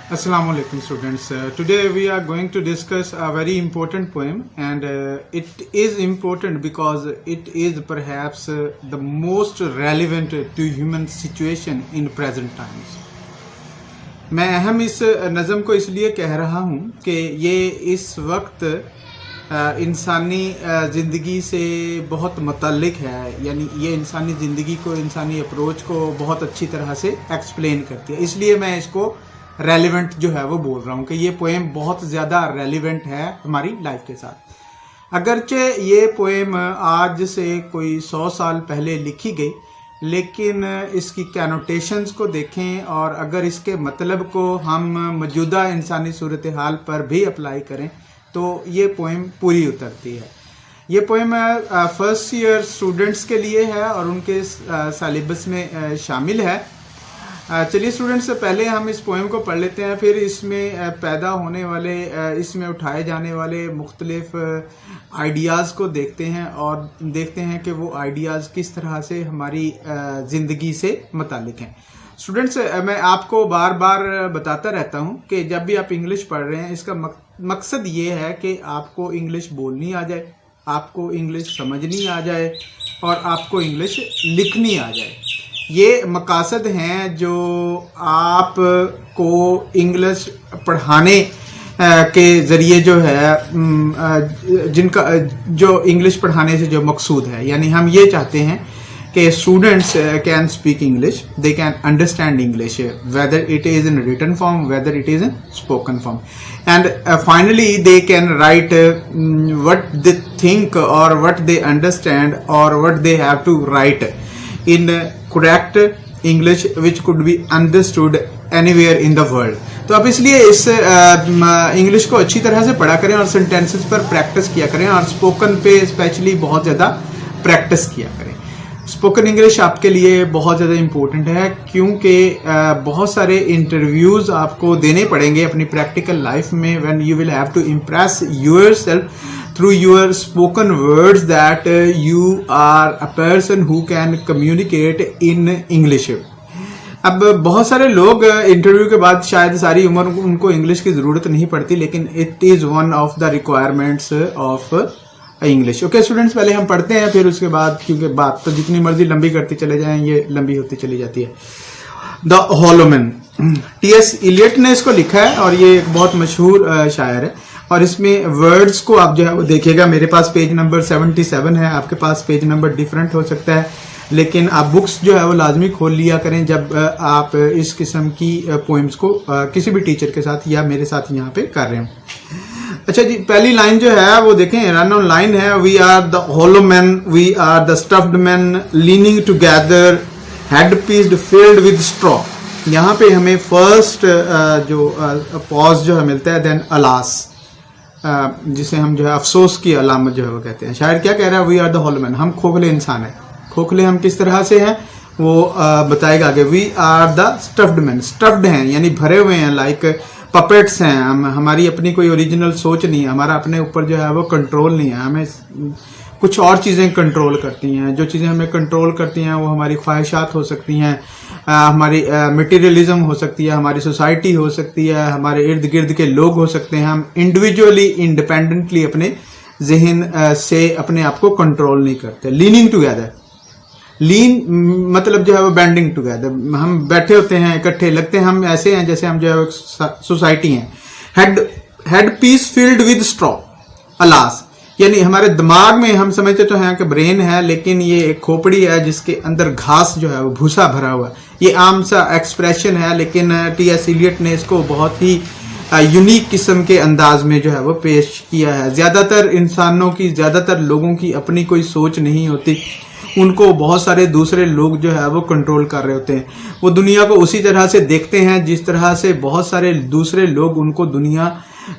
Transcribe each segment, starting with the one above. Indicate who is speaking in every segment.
Speaker 1: Assalamu alaikum students. Today we are going to discuss a very important poem, and it is important because it is perhaps the most relevant to human situation in present times. मैं अहम इस नज़म को इसलिए कह रहा हूँ कि ये इस वक्त इंसानी ज़िंदगी से बहुत मुतल्लिक है, यानी ये इंसानी ज़िंदगी को, इंसानी अप्रोच को बहुत अच्छी तरह से एक्सप्लेन करती है। इसलिए मैं इसको रेलिवेंट जो है वो बोल रहा हूँ कि ये पोएम बहुत ज़्यादा रेलिवेंट है हमारी लाइफ के साथ। अगरचे ये पोएम आज से कोई 100 साल पहले लिखी गई, लेकिन इसकी कैनोटेशंस को देखें और अगर इसके मतलब को हम मौजूदा इंसानी सूरत हाल पर भी अप्लाई करें तो ये पोएम पूरी उतरती है। ये पोएम फर्स्ट ईयर स्टूडेंट्स के लिए है और उनके सिलेबस में शामिल है। चलिए स्टूडेंट्स, से पहले हम इस पोएम को पढ़ लेते हैं, फिर इसमें पैदा होने वाले, इसमें उठाए जाने वाले मुख्तलिफ आइडियाज़ को देखते हैं और देखते हैं कि वो आइडियाज़ किस तरह से हमारी ज़िंदगी से मुतालिक हैं। स्टूडेंट्स, मैं आपको बार बार बताता रहता हूं कि जब भी आप इंग्लिश पढ़ रहे हैं, इसका मकसद ये है कि आपको इंग्लिश बोलनी आ जाए, आपको इंग्लिश समझनी आ जाए और आपको इंग्लिश लिखनी आ जाए। ये मकासद हैं जो आपको इंग्लिश पढ़ाने के ज़रिए जो है, जिनका जो इंग्लिश पढ़ाने से जो मकसूद है, यानी हम ये चाहते हैं कि students can speak English, they can understand English, whether it is in written form, whether it is in spoken form, and finally they can write what they think और व्हाट दे अंडरस्टैंड और what they have to write in correct English which could be understood anywhere in the world। तो आप इसलिए इस English को अच्छी तरह से पढ़ा करें और सेंटेंसेस पर प्रैक्टिस किया करें और स्पोकन पे स्पेशली बहुत ज़्यादा प्रैक्टिस किया करें। स्पोकन इंग्लिश आपके लिए बहुत ज़्यादा इम्पोर्टेंट है क्योंकि बहुत सारे इंटरव्यूज़ आपको देने पड़ेंगे अपनी प्रैक्टिकल लाइफ में, when you will have to impress yourself through your spoken words that you are a person who can communicate in English। अब बहुत सारे लोग इंटरव्यू के बाद शायद सारी उम्र उनको इंग्लिश की ज़रूरत नहीं पड़ती, लेकिन it is one of the requirements of English. Okay students, पहले हम पढ़ते हैं, फिर उसके बाद, क्योंकि बात तो जितनी मर्जी लंबी करते चले जाएं, ये लंबी होती चली जाती है। The hollow man, T S. Eliot ने इसको लिखा है और ये एक बहुत मशहूर शायर है। और इसमें वर्ड्स को आप जो है वो देखिएगा, मेरे पास पेज नंबर 77 है, आपके पास पेज नंबर डिफरेंट हो सकता है, लेकिन आप बुक्स जो है वो लाजमी खोल लिया करें जब आप इस किस्म की पोइम्स को किसी भी टीचर के साथ या मेरे साथ यहाँ पे कर रहे हैं। अच्छा जी, पहली लाइन जो है वो देखें, रन ऑन लाइन है, we are the hollow man, we are the stuffed man leaning together, head pieced filled with straw. यहाँ पे हमें फर्स्ट जो पॉज जो है मिलता है, देन अलास, जिसे हम जो है अफसोस की अलामत जो है वो कहते हैं। शायर क्या कह रहा है, we are the hollow man, हम खोखले इंसान हैं। खोखले हम किस तरह से हैं वो बताएगा आगे। We are the stuffed man, stuffed हैं यानी भरे हुए हैं, लाइक पपेट्स हैं हम, हमारी अपनी कोई ओरिजिनल सोच नहीं है, हमारा अपने ऊपर जो है वो कंट्रोल नहीं है, हमें कुछ और चीज़ें कंट्रोल करती हैं। जो चीज़ें हमें कंट्रोल करती हैं वो हमारी ख्वाहिशात हो सकती हैं, हमारी मटेरियलिज्म हो सकती है, हमारी सोसाइटी हो सकती है, हमारे इर्द गिर्द के लोग हो सकते हैं। हम इंडिविजुअली इंडिपेंडेंटली अपने जहन से अपने आप को कंट्रोल नहीं करते। लीनिंग टुगेदर, लीन मतलब जो है वो बैंडिंग टुगेदर, हम बैठे होते हैं इकट्ठे, लगते हैं हम ऐसे हैं जैसे हम जो है सोसाइटी हैं। Head piece filled with straw, alas, यानी हमारे दिमाग में हम समझते तो हैं कि ब्रेन है, लेकिन ये एक खोपड़ी है जिसके अंदर घास जो है वो भूसा भरा हुआ है। ये आम सा एक्सप्रेशन है, लेकिन टी.एस. इलियट ने इसको बहुत ही यूनिक किस्म के अंदाज में जो है वो पेश किया है। ज़्यादातर इंसानों की, ज़्यादातर लोगों की अपनी कोई सोच नहीं होती, उनको बहुत सारे दूसरे लोग जो है वो कंट्रोल कर रहे होते हैं। वो दुनिया को उसी तरह से देखते हैं जिस तरह से बहुत सारे दूसरे लोग उनको दुनिया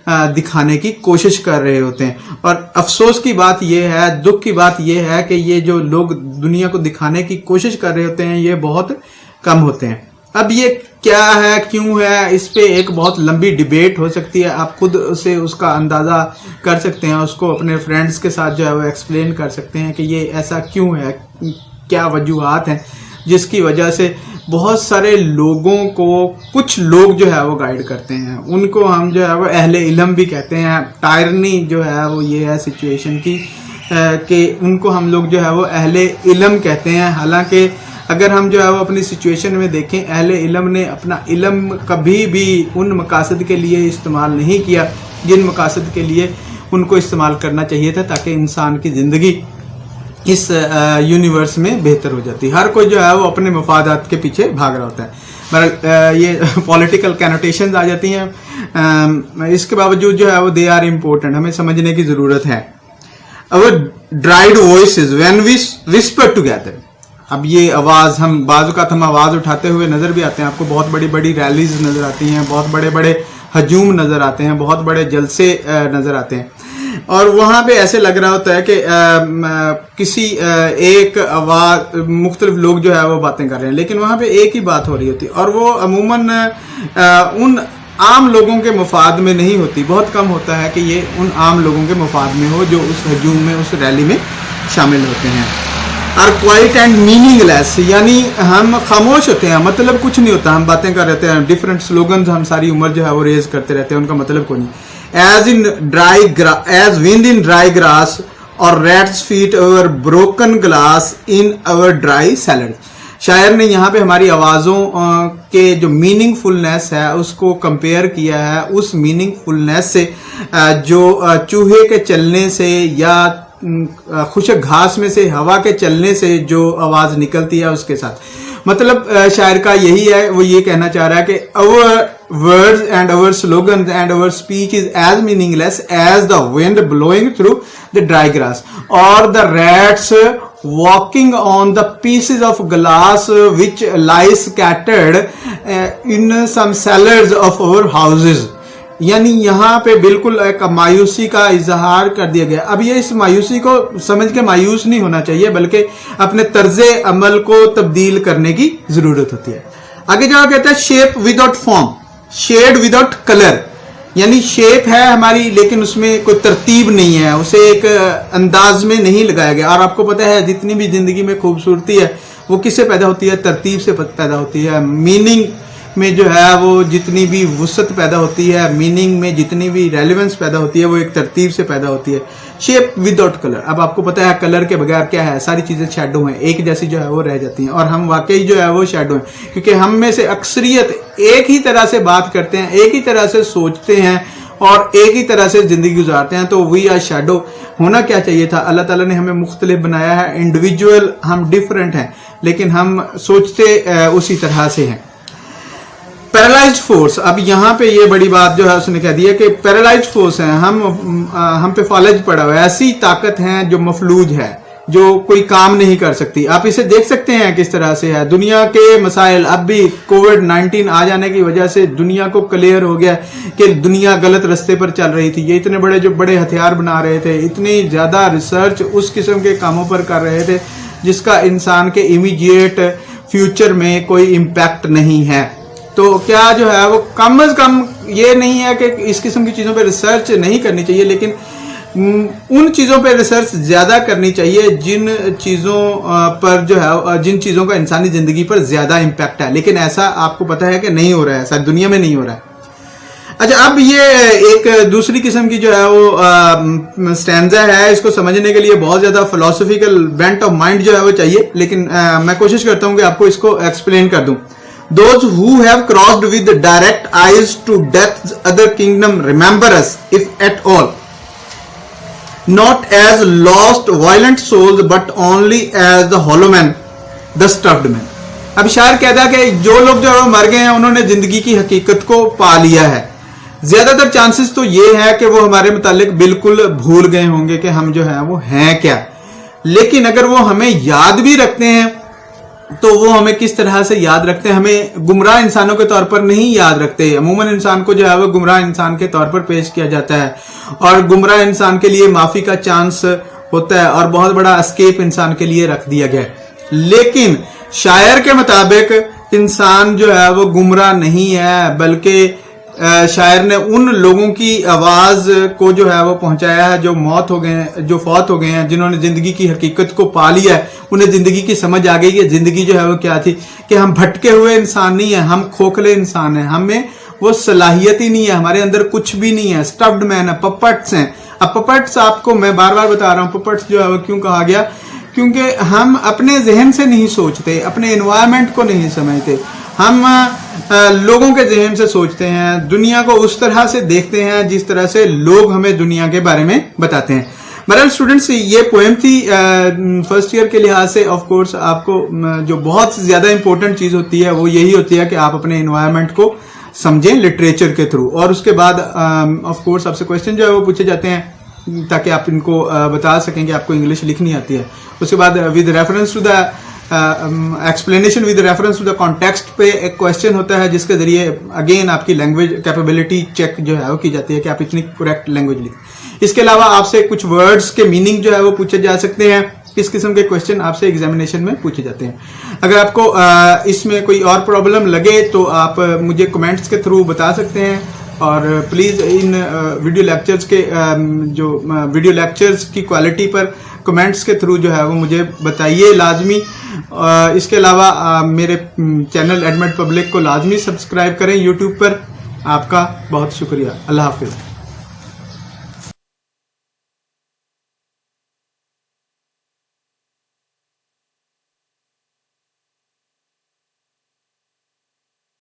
Speaker 1: दिखाने की कोशिश कर रहे होते हैं। और अफसोस की बात यह है, दुख की बात यह है कि ये जो लोग दुनिया को दिखाने की कोशिश कर रहे होते हैं ये बहुत कम होते हैं। अब ये क्या है, क्यों है, इस पे एक बहुत लंबी डिबेट हो सकती है। आप खुद से उसका अंदाजा कर सकते हैं, उसको अपने फ्रेंड्स के साथ जो है वो एक्सप्लेन कर सकते हैं कि ये ऐसा क्यों है, क्या वजूहात हैं जिसकी वजह से बहुत सारे लोगों को कुछ लोग जो है वो गाइड करते हैं, उनको हम जो है वो अहले इल्म भी कहते हैं। टायरनी जो है वो ये है सिचुएशन की कि उनको हम लोग जो है वो अहले इल्म कहते हैं। हालांकि अगर हम जो है वो अपनी सिचुएशन में देखें, अहले इल्म ने अपना इल्म कभी भी उन मकासद के लिए इस्तेमाल नहीं किया जिन मकासद के लिए उनको इस्तेमाल करना चाहिए था, ताकि इंसान की ज़िंदगी इस यूनिवर्स में बेहतर हो जाती है। हर कोई जो है वो अपने मफादात के पीछे भाग रहा होता है, मगर ये पॉलिटिकल कैनोटेशंस आ जाती हैं। इसके बावजूद जो है वो दे आर इम्पोर्टेंट, हमें समझने की ज़रूरत है। Our dried voices when we whisper together. अब ये आवाज़, हम बाज़ हम आवाज़ उठाते हुए नज़र भी आते हैं, आपको बहुत बड़ी बड़ी रैलीज नज़र आती हैं, बहुत बड़े बड़े हजूम नज़र आते हैं, बहुत बड़े जलसे नज़र आते हैं, और वहाँ पे ऐसे लग रहा होता है कि किसी एक आवाज़ मुख्तलिफ लोग जो है वो बातें कर रहे हैं, लेकिन वहाँ पे एक ही बात हो रही होती है, और वो अमूमन उन आम लोगों के मफाद में नहीं होती। बहुत कम होता है कि ये उन आम लोगों के मफाद में हो जो उस हजूम में, उस रैली में शामिल होते हैं। आर क्वाइट एंड मीनिंगलेस, यानी हम खामोश होते हैं, मतलब कुछ नहीं होता, हम बातें कर रहते हैं, डिफरेंट स्लोगन्स हम सारी उम्र जो है वो रेज करते रहते हैं, उनका मतलब कोई नहीं। as wind in dry grass or rat's feet over broken glass in our dry salad। शायर ने यहाँ पे हमारी आवाज़ों के जो मीनिंगफुलनेस है उसको कंपेयर किया है उस मीनिंगफुलनेस से जो चूहे के चलने से या खुशक घास में से हवा के चलने से जो आवाज़ निकलती है उसके साथ। मतलब शायर का यही है, वो ये कहना चाह रहा है कि our words and our slogans and our speech is as meaningless as the wind blowing through the dry grass or the rats walking on the pieces of glass which lie scattered in some cellars of our houses। यानी यहाँ पे बिल्कुल एक मायूसी का इजहार कर दिया गया। अब ये इस मायूसी को समझ के मायूस नहीं होना चाहिए, बल्कि अपने तर्जे अमल को तब्दील करने की जरूरत होती है। आगे जो कहता है shape without form, shade without colour, यानी शेप है हमारी लेकिन उसमें कोई तरतीब नहीं है, उसे एक अंदाज में नहीं लगाया गया। और आपको पता है जितनी भी जिंदगी में खूबसूरती है वो किससे पैदा होती है? तरतीब से पैदा होती है। मीनिंग में जो है वो जितनी भी वुसत पैदा होती है, मीनिंग में जितनी भी रेलेवेंस पैदा होती है वो एक तरतीब से पैदा होती है। शेप विदाउट कलर, अब आपको पता है कलर के बगैर क्या है, सारी चीजें शैडो हैं, एक जैसी जो है वो रह जाती हैं, और हम वाकई जो है वो शैडो हैं, क्योंकि हम में से अक्सरियत एक ही तरह से बात करते हैं, एक ही तरह से सोचते हैं और एक ही तरह से जिंदगी गुजारते हैं। तो वी आर शैडो। होना क्या चाहिए था? अल्लाह ताला ने हमें मुख्तलिफ बनाया है, इंडिविजुअल हम डिफरेंट हैं, लेकिन हम सोचते उसी तरह से हैं। पैरालाइज्ड फोर्स, अब यहाँ पे ये बड़ी बात जो है उसने कह दिया कि पैरालाइज्ड फोर्स है, हम पे फौलज पड़ा हुआ है, ऐसी ताकत है जो मफलूज है, जो कोई काम नहीं कर सकती। आप इसे देख सकते हैं किस तरह से है। दुनिया के मसाइल, अब भी कोविड-19 आ जाने की वजह से दुनिया को क्लियर हो गया कि दुनिया गलत रास्ते पर चल रही थी। ये इतने बड़े जो बड़े हथियार बना रहे थे, इतनी ज्यादा रिसर्च उस किस्म के कामों पर कर रहे थे जिसका इंसान के इमीडिएट फ्यूचर में कोई इम्पैक्ट नहीं है। तो क्या जो है वो कम से कम ये नहीं है कि इस किस्म की चीज़ों पे रिसर्च नहीं करनी चाहिए, लेकिन उन चीज़ों पे रिसर्च ज़्यादा करनी चाहिए जिन चीज़ों पर जो है, जिन चीज़ों का इंसानी ज़िंदगी पर ज़्यादा इम्पैक्ट है। लेकिन ऐसा आपको पता है कि नहीं हो रहा है, सारी दुनिया में नहीं हो रहा है। अच्छा, अब ये एक दूसरी किस्म की जो है वो स्टैंजा है, इसको समझने के लिए बहुत ज़्यादा फिलोसफिकल बेंट ऑफ माइंड जो है वो चाहिए, लेकिन मैं कोशिश करता हूँ कि आपको इसको एक्सप्लेन कर दूँ। Those who have crossed with direct eyes to death's other kingdom remember us, if at all, not as lost violent souls but only as the hollow man, the stuffed man। अब शायर कहता है कि जो लोग जो है मर गए हैं उन्होंने जिंदगी की हकीकत को पा लिया है। ज्यादातर चांसेस तो ये है कि वो हमारे मुतालिक बिल्कुल भूल गए होंगे कि हम जो है वो हैं क्या, लेकिन अगर वो हमें याद भी रखते हैं तो वो हमें किस तरह से याद रखते हैं? हमें गुमराह इंसानों के तौर पर नहीं याद रखते। अमूमन इंसान को जो है वो गुमराह इंसान के तौर पर पेश किया जाता है, और गुमराह इंसान के लिए माफी का चांस होता है और बहुत बड़ा एस्केप इंसान के लिए रख दिया गया। लेकिन शायर के मुताबिक इंसान जो है वो गुमराह नहीं है, बल्कि शायर ने उन लोगों की आवाज को जो है वो पहुंचाया है जो मौत हो गए हैं, जो फौत हो गए हैं, जिन्होंने जिंदगी की हकीकत को पा लिया है, उन्हें जिंदगी की समझ आ गई कि जिंदगी जो है वो क्या थी, कि हम भटके हुए इंसान नहीं है, हम खोखले इंसान हैं, हमें वो सलाहियत ही नहीं है, हमारे अंदर कुछ भी नहीं है, स्टफ्ड मैन है, पपट्स हैं। अब पपट्स आपको मैं बार बार बता रहा हूं, पपट्स जो है वो क्यों कहा गया, क्योंकि हम अपने जहन से नहीं सोचते, अपने एनवायरमेंट को नहीं समझते, हम लोगों के जहन से सोचते हैं, दुनिया को उस तरह से देखते हैं जिस तरह से लोग हमें दुनिया के बारे में बताते हैं। बहरहाल स्टूडेंट्स, ये पोएम थी फर्स्ट ईयर के लिहाज से। ऑफ कोर्स आपको जो बहुत ज्यादा इंपॉर्टेंट चीज होती है वो यही होती है कि आप अपने एनवायरनमेंट को समझें लिटरेचर के थ्रू, और उसके बाद ऑफ कोर्स आपसे क्वेश्चन जो है वो पूछे जाते हैं ताकि आप इनको बता सकें कि आपको इंग्लिश लिखनी आती है। उसके बाद with reference to the explanation with reference to the context पे एक क्वेश्चन होता है जिसके जरिए अगेन आपकी लैंग्वेज कैपेबिलिटी चेक जो है वो की जाती है कि आप इतनी करेक्ट लैंग्वेज लिखें। इसके अलावा आपसे कुछ वर्ड्स के मीनिंग जो है वो पूछे जा सकते हैं। इस किस्म के क्वेश्चन आपसे एग्जामिनेशन में पूछे जाते हैं। अगर आपको इसमें कोई और प्रॉब्लम लगे तो आप मुझे कमेंट्स के थ्रू बता सकते हैं, और प्लीज इन वीडियो लेक्चर्स के जो वीडियो लेक्चर्स की क्वालिटी पर कमेंट्स के थ्रू जो है वो मुझे बताइए लाजमी। इसके अलावा मेरे चैनल एडमिट पब्लिक को लाजमी सब्सक्राइब करें यूट्यूब पर। आपका बहुत शुक्रिया। अल्लाह हाफिज।